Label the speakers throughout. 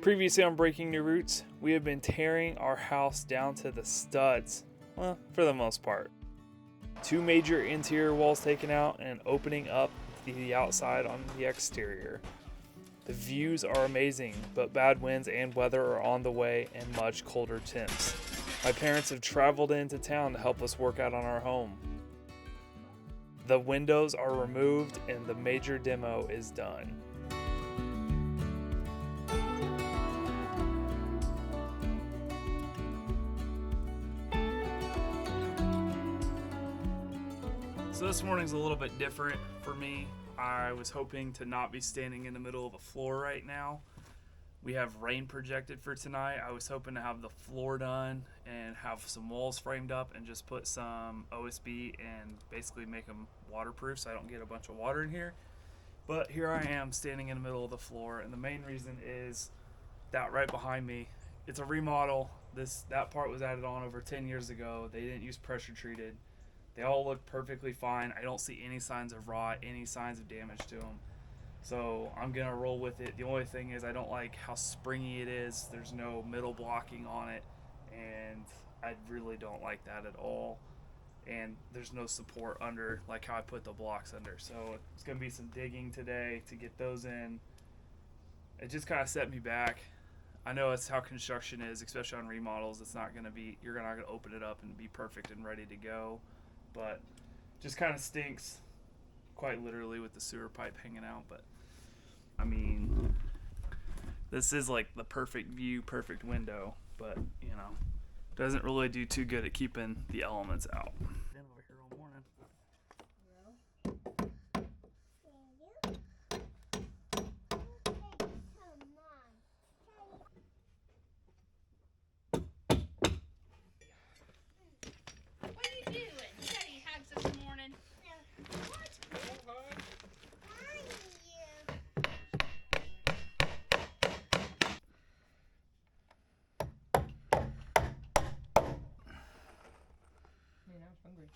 Speaker 1: Previously on Breaking New Roots, we have been tearing our house down to the studs. Well, for the most part. 2 major interior walls taken out and opening up the outside on the exterior. The views are amazing, but bad winds and weather are on the way and much colder temps. My parents have traveled into town to help us work out on our home. The windows are removed and the major demo is done. So this morning's a little bit different for me. I was hoping to not be standing in the middle of a floor right now. We have rain projected for tonight. I was hoping to have the floor done and have some walls framed up and just put some OSB and basically make them waterproof so I don't get a bunch of water in here. But here I am standing in the middle of the floor, and the main reason is that right behind me, it's a remodel. That part was added on over 10 years ago. They didn't use pressure treated. They all look perfectly fine. I don't see any signs of rot, any signs of damage to them. So I'm going to roll with it. The only thing is I don't like how springy it is. There's no middle blocking on it, and I really don't like that at all. And there's no support under, like how I put the blocks under. So it's going to be some digging today to get those in. It just kind of set me back. I know that's how construction is, especially on remodels. It's not going to be, you're not going to open it up and be perfect and ready to go. But just kind of stinks, quite literally, with the sewer pipe hanging out. But I mean, this is like the perfect view, perfect window, but you know, doesn't really do too good at keeping the elements out. Been over here all morning.
Speaker 2: What are you doing? You got any hugs this morning?
Speaker 3: Yeah, I'm hungry.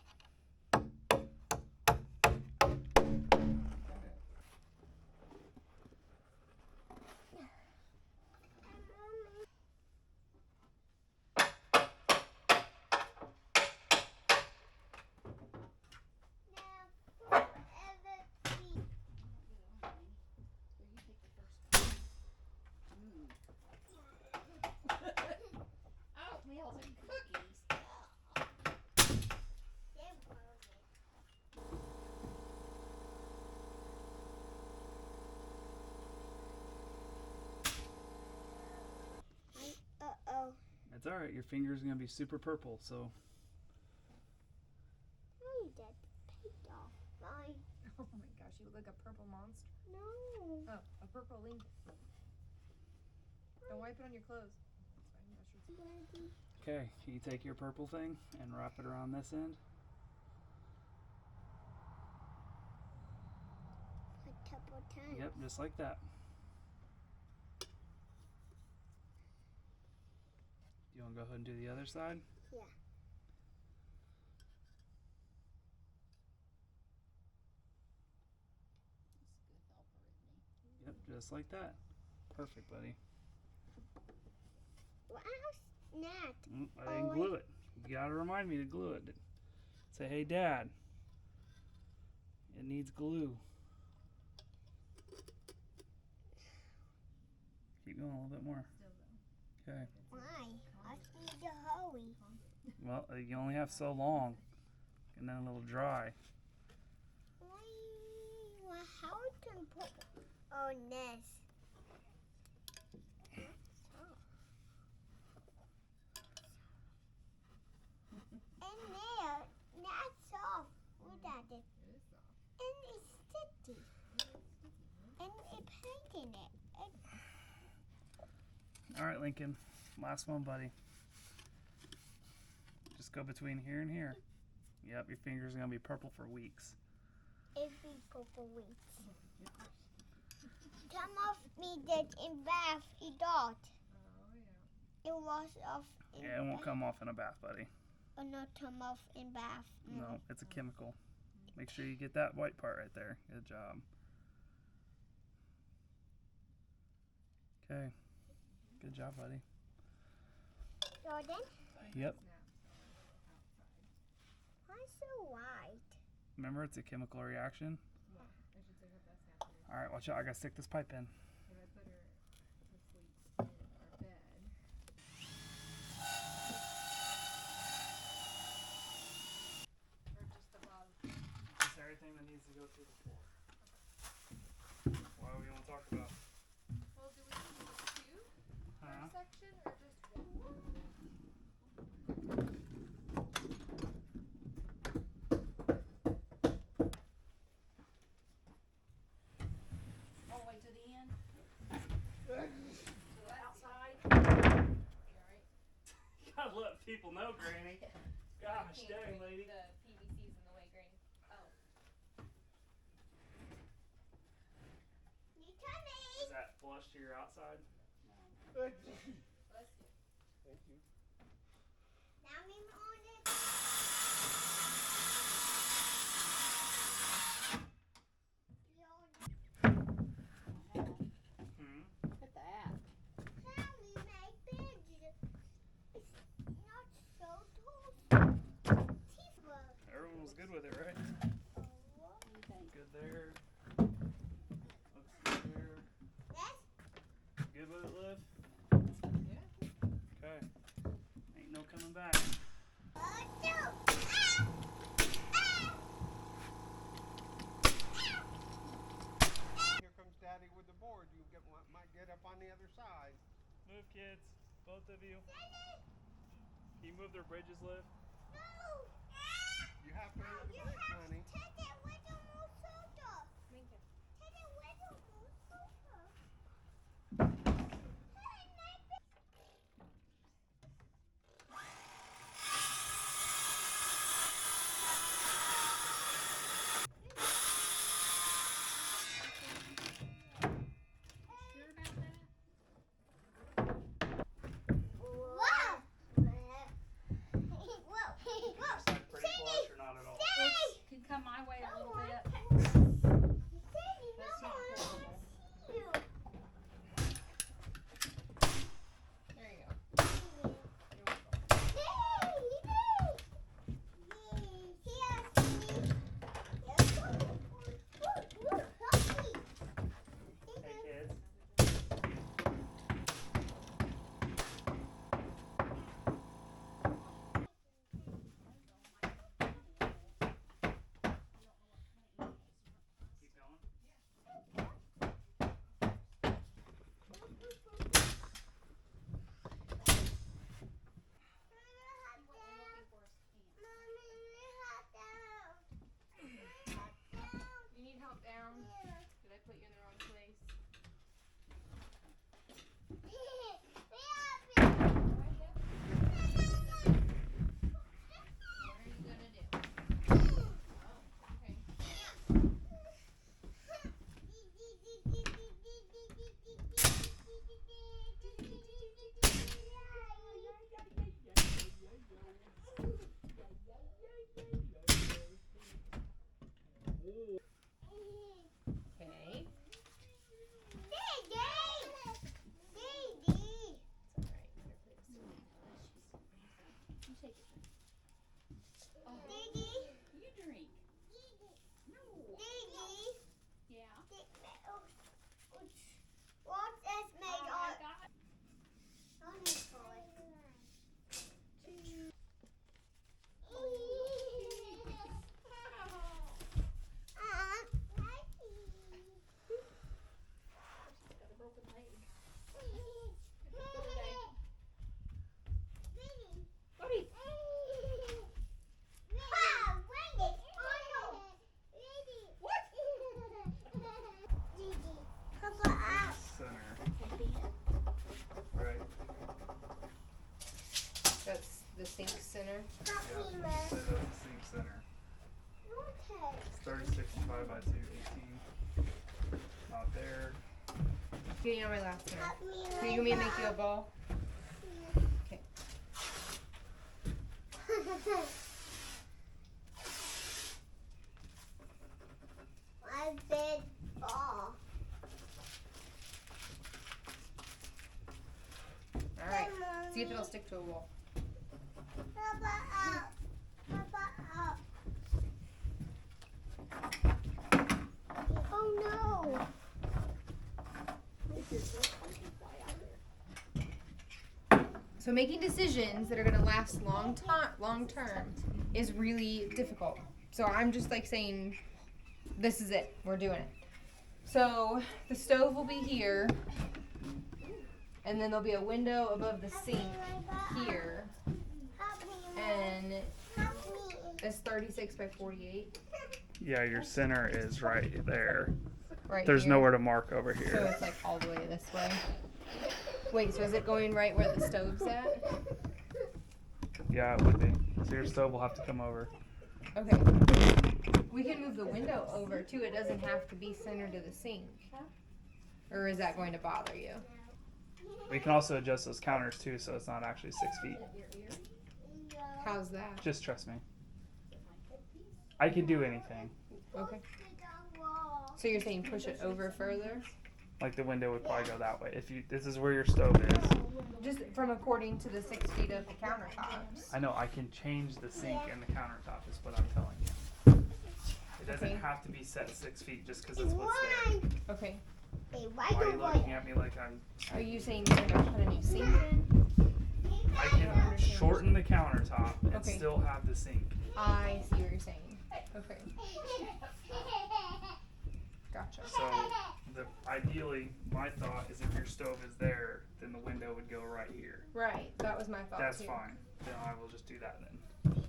Speaker 2: Oatmeals and cookies.
Speaker 4: Uh-oh.
Speaker 1: That's all right. Your finger's gonna be super purple. So
Speaker 4: I did paint off mine.
Speaker 3: Oh my gosh, you look like a purple monster.
Speaker 4: No.
Speaker 3: Oh, a purple link. Don't wipe it on your clothes. That's fine.
Speaker 4: Daddy.
Speaker 1: okay, can you take your purple thing and wrap it around this end?
Speaker 4: A couple times.
Speaker 1: Yep, just like that. You want to go ahead and do the other side?
Speaker 4: Yeah.
Speaker 1: Yep, just like that. Perfect, buddy.
Speaker 4: Wow, snap.
Speaker 1: I didn't glue it. You gotta remind me to glue it. Say, hey, Dad, it needs glue. Keep going a little bit more. Okay.
Speaker 4: Why? I need to hurry.
Speaker 1: Well, you only have so long, and then it'll dry.
Speaker 4: Why? Well, how can put on this? And there, that's soft. Look at it. And it's sticky. And it's painting it.
Speaker 1: All right, Lincoln. Last one, buddy. Just go between here and here. Yep, your finger's going to be purple for weeks.
Speaker 4: Every purple weeks. Come off me that in bath, it dot. It wash off in
Speaker 1: Yeah, it won't come off in a bath, buddy.
Speaker 4: Or not come off in bath.
Speaker 1: No, it's a chemical. Make sure you get that white part right there. Good job. Okay. Good job, buddy.
Speaker 4: Jordan,
Speaker 1: Yep.
Speaker 4: why so white?
Speaker 1: Remember, it's a chemical reaction. All right, watch out. I gotta stick this pipe in. Just everything that needs to go through the floor. What do we want to talk about?
Speaker 3: Well, do we need two
Speaker 1: Huh?
Speaker 3: section or just one?
Speaker 2: All the way to the end. To the outside.
Speaker 3: You alright?
Speaker 1: Gotta let people know, Granny. Gosh dang, lady.
Speaker 3: The PVC's in the way, Granny. Oh.
Speaker 4: You tell me.
Speaker 1: Is that flush to your outside?
Speaker 3: Bless you.
Speaker 5: Thank you.
Speaker 4: Now me on it.
Speaker 1: Hmm.
Speaker 2: Look at that.
Speaker 4: Tell me my bed is not so tall.
Speaker 1: Everyone was good with it, right?
Speaker 2: What do you think?
Speaker 1: Good there. Looks good there.
Speaker 4: Yes.
Speaker 1: Good with it, Liv?
Speaker 3: Yeah.
Speaker 1: Okay. Ain't no coming back.
Speaker 5: Here comes Daddy with the board. You might get up on the other side.
Speaker 1: Move, kids. Both of you. Can you move their bridges, Liv?
Speaker 5: You have to move the bridge, honey.
Speaker 2: Sure about that?
Speaker 1: Is that pretty flush or not at all?
Speaker 2: Can come my way a little bit. That's not horrible.
Speaker 3: There you go. You're welcome.
Speaker 1: Hey, kids. Keep going.
Speaker 3: You need help down? Did I put you in the wrong place? What are you gonna do? Oh, okay. Okay.
Speaker 2: You take it. You drink. No. Yeah.
Speaker 4: What is made
Speaker 2: I
Speaker 4: of?
Speaker 2: got got a broken leg. Buddy.
Speaker 1: Center. Right.
Speaker 3: That's the sink center.
Speaker 1: Yeah. Set up the sink center. It's 3065 by 218. Not there.
Speaker 3: Give me my last one. Do you want me to make you a ball? Okay.
Speaker 4: My bed ball.
Speaker 3: See if it'll stick to a wall.
Speaker 4: Papa, up. Papa, up. Oh no.
Speaker 3: So making decisions that are gonna last long term is really difficult. So I'm just like saying, this is it. We're doing it. So the stove will be here, and then there'll be a window above the sink here,
Speaker 4: Help me.
Speaker 3: and
Speaker 4: Help me.
Speaker 3: it's 36 by 48
Speaker 1: Yeah, your center is right there.
Speaker 3: right
Speaker 1: There's
Speaker 3: here.
Speaker 1: nowhere to mark over
Speaker 3: So
Speaker 1: here.
Speaker 3: it's like all the way this way. Wait, so is it going right where the stove's at?
Speaker 1: Yeah, it would be. So your stove will have to come over.
Speaker 3: Okay. We can move the window over too. It doesn't have to be centered to the sink. Or is that going to bother you?
Speaker 1: We can also adjust those counters too, so it's not actually 6 feet.
Speaker 3: How's that?
Speaker 1: Just trust me. I can do anything.
Speaker 3: Okay. So you're saying push it over further?
Speaker 1: Like the window would probably go that way. If you, this is where your stove is.
Speaker 3: Just from according to the 6 feet of the countertops.
Speaker 1: I know I can change the sink and the countertop. Is what I'm telling you. It doesn't
Speaker 3: Okay.
Speaker 1: have to be set 6 feet just because it's what's there.
Speaker 3: Okay.
Speaker 1: Why are you looking at me like I'm?
Speaker 3: Are you saying you're gonna put a new sink in?
Speaker 1: I can shorten the countertop and
Speaker 3: Okay.
Speaker 1: still have the sink.
Speaker 3: I see what you're saying. Okay. Gotcha.
Speaker 1: So, ideally, my thought is if your stove is there, then the window would go right here.
Speaker 3: Right. That was my thought
Speaker 1: That's
Speaker 3: too.
Speaker 1: fine. Then I will just do that then.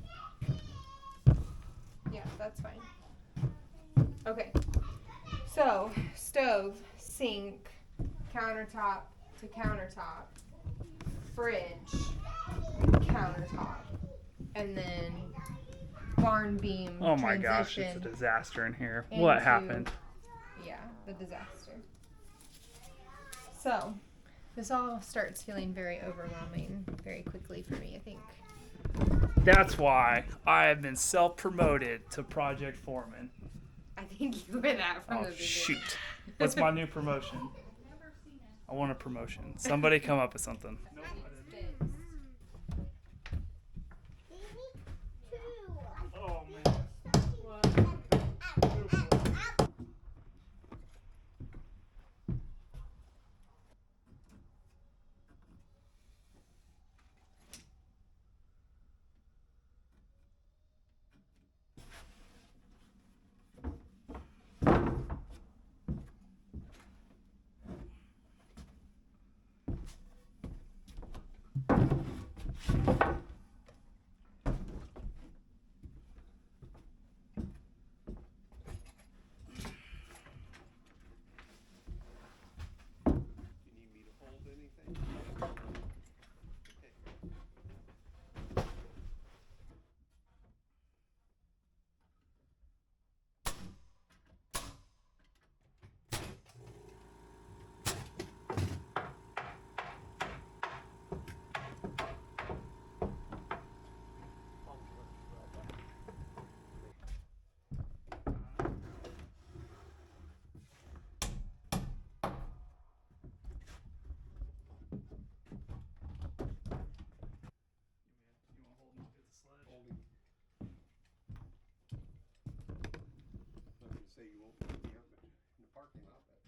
Speaker 3: Yeah, that's fine. Okay. So, stove, sink, countertop to countertop, fridge, countertop, and then barn beam.
Speaker 1: Oh my gosh, it's a
Speaker 3: transition
Speaker 1: disaster in here. What
Speaker 3: into-
Speaker 1: happened?
Speaker 3: Yeah, the disaster. So, this all starts feeling very overwhelming very quickly for me, I think.
Speaker 1: That's why I have been self-promoted to project foreman.
Speaker 3: I think you were that from the
Speaker 1: Oh
Speaker 3: beginning.
Speaker 1: shoot! What's my new promotion? I want a promotion. Somebody come up with something. Oh man.
Speaker 5: You need me to hold anything?
Speaker 1: You want to hold and look at the sledge?
Speaker 5: Holding. I was gonna say you won't put me out in the parking lot, but.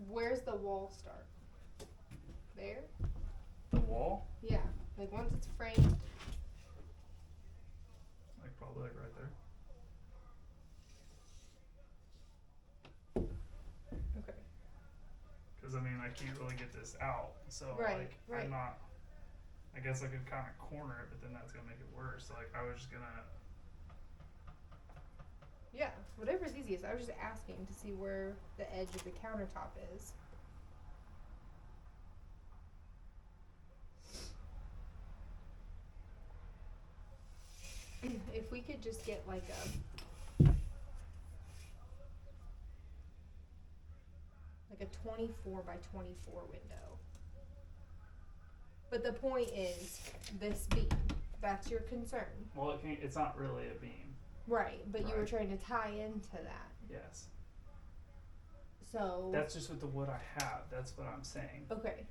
Speaker 3: Where's the wall start? There?
Speaker 1: The wall?
Speaker 3: Yeah. Like once it's framed.
Speaker 1: Like probably like right there.
Speaker 3: Okay.
Speaker 1: Because I mean, I can't really get this out, so
Speaker 3: Right,
Speaker 1: like
Speaker 3: right.
Speaker 1: I'm not. I guess I could kind of corner it, but then that's gonna make it worse. So, like I was just gonna.
Speaker 3: Yeah, whatever's easiest. I was just asking to see where the edge of the countertop is. If we could just get like like a 24 by 24 window. But the point is this beam. That's your concern.
Speaker 1: Well, it's not really a beam.
Speaker 3: Right, but you were
Speaker 1: Right.
Speaker 3: trying to tie into that.
Speaker 1: Yes.
Speaker 3: So.
Speaker 1: That's just with the wood I have. That's what I'm saying.
Speaker 3: Okay.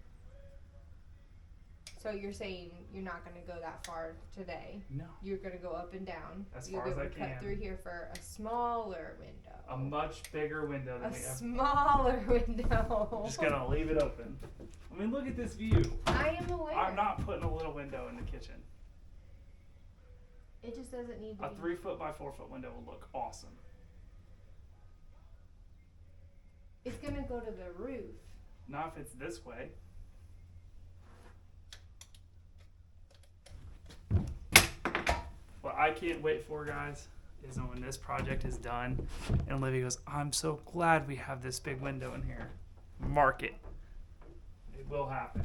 Speaker 3: So you're saying you're not going to go that far today.
Speaker 1: No.
Speaker 3: You're going to go up and down.
Speaker 1: As
Speaker 3: You'll
Speaker 1: far
Speaker 3: be
Speaker 1: as
Speaker 3: able
Speaker 1: I
Speaker 3: to cut
Speaker 1: can.
Speaker 3: through here for a smaller window.
Speaker 1: A much bigger window than
Speaker 3: A
Speaker 1: we have.
Speaker 3: smaller window.
Speaker 1: Just gonna leave it open. I mean, look at this view.
Speaker 3: I am aware.
Speaker 1: I'm not putting a little window in the kitchen.
Speaker 3: It just doesn't need to
Speaker 1: A
Speaker 3: be.
Speaker 1: 3 foot by 4 foot window would look awesome.
Speaker 3: It's going to go to the roof.
Speaker 1: Not if it's this way. What I can't wait for, guys, is when this project is done and Olivia goes, I'm so glad we have this big window in here. Mark it. It will happen.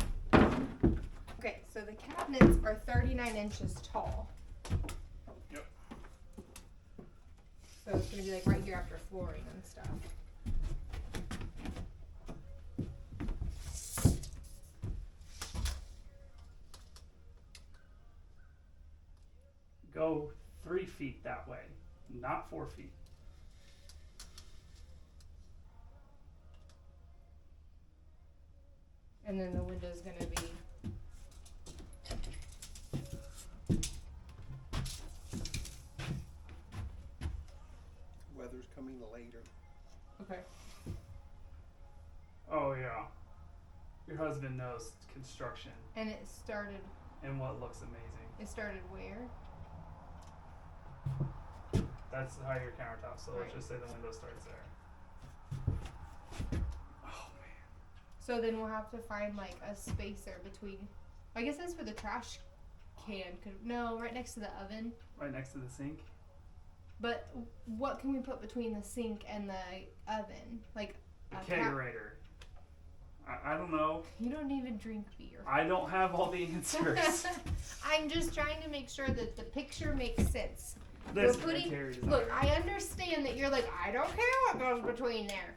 Speaker 3: Okay, so the cabinets are 39 inches tall.
Speaker 1: Yep.
Speaker 3: So it's going to be like right here after flooring and stuff.
Speaker 1: Go 3 feet that way, not 4 feet.
Speaker 3: And then the window's going to be.
Speaker 5: Weather's coming later.
Speaker 3: Okay.
Speaker 1: Oh yeah. Your husband knows construction
Speaker 3: And it started.
Speaker 1: and what looks amazing.
Speaker 3: It started where?
Speaker 1: That's the higher countertop, so let's
Speaker 3: Right.
Speaker 1: just say the window starts there. Oh man.
Speaker 3: So then we'll have to find like a spacer between. I guess that's where the trash can could. No, right next to the oven.
Speaker 1: Right next to the sink.
Speaker 3: But what can we put between the sink and the oven? Like
Speaker 1: A
Speaker 3: a
Speaker 1: kegerator. I don't know.
Speaker 3: You don't even drink beer.
Speaker 1: I don't have all the answers.
Speaker 3: I'm just trying to make sure that the picture makes sense.
Speaker 1: This
Speaker 3: We're putting,
Speaker 1: interior
Speaker 3: look,
Speaker 1: designer.
Speaker 3: I understand that you're like, I don't care what goes between there.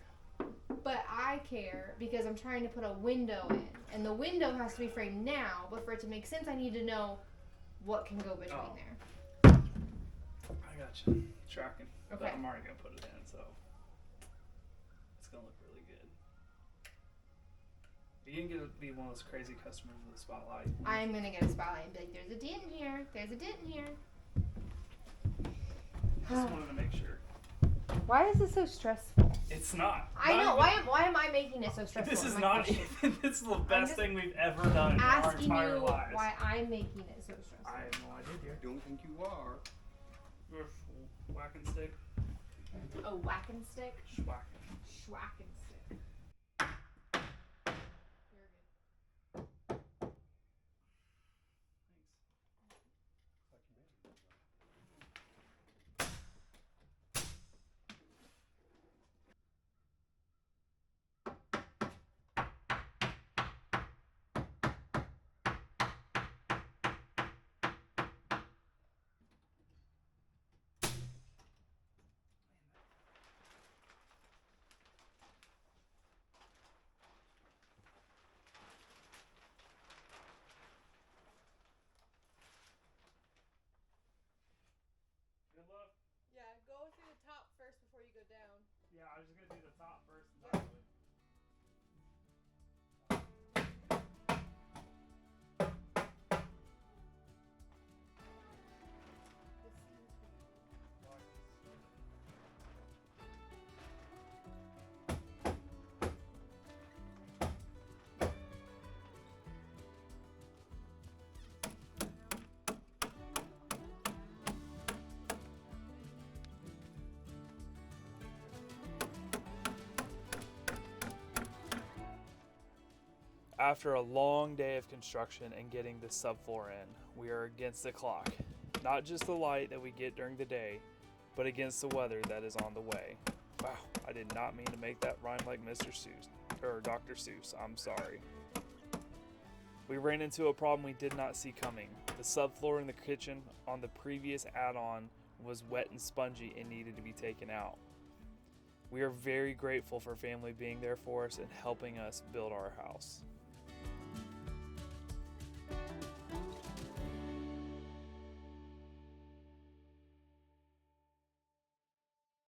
Speaker 3: But I care because I'm trying to put a window in. And the window has to be framed now, but for it to make sense, I need to know what can go between
Speaker 1: Oh.
Speaker 3: there.
Speaker 1: I got you. Tracking. But
Speaker 3: Okay.
Speaker 1: I'm already gonna put it in, so it's gonna look really good. You didn't get to be one of those crazy customers with the spotlight.
Speaker 3: I'm going to get a spotlight and be like, there's a dent in here. There's a dent in here.
Speaker 1: Just wanted to make sure.
Speaker 3: Why is this so stressful?
Speaker 1: It's not.
Speaker 3: I
Speaker 1: Not
Speaker 3: know.
Speaker 1: even-
Speaker 3: why am I making it so stressful?
Speaker 1: This is
Speaker 3: My
Speaker 1: not
Speaker 3: question.
Speaker 1: even. This is the best
Speaker 3: just
Speaker 1: thing we've ever done in our
Speaker 3: Asking
Speaker 1: entire
Speaker 3: you
Speaker 1: lives.
Speaker 3: why I'm making it so stressful.
Speaker 1: I have no idea, dear.
Speaker 5: Don't think you are.
Speaker 1: Whack and stick.
Speaker 3: Oh, whack and stick?
Speaker 1: Schwack.
Speaker 3: Schwack and stick. You're good.
Speaker 1: Good luck.
Speaker 3: Yeah, go through the top first before you go down.
Speaker 1: Yeah, I was just gonna do the top first entirely. After a long day of construction and getting the subfloor in, we are against the clock. Not just the light that we get during the day, but against the weather that is on the way. Wow, I did not mean to make that rhyme like Mr. Seuss, or Dr. Seuss, I'm sorry. We ran into a problem we did not see coming. The subfloor in the kitchen on the previous add-on was wet and spongy and needed to be taken out. We are very grateful for family being there for us and helping us build our house.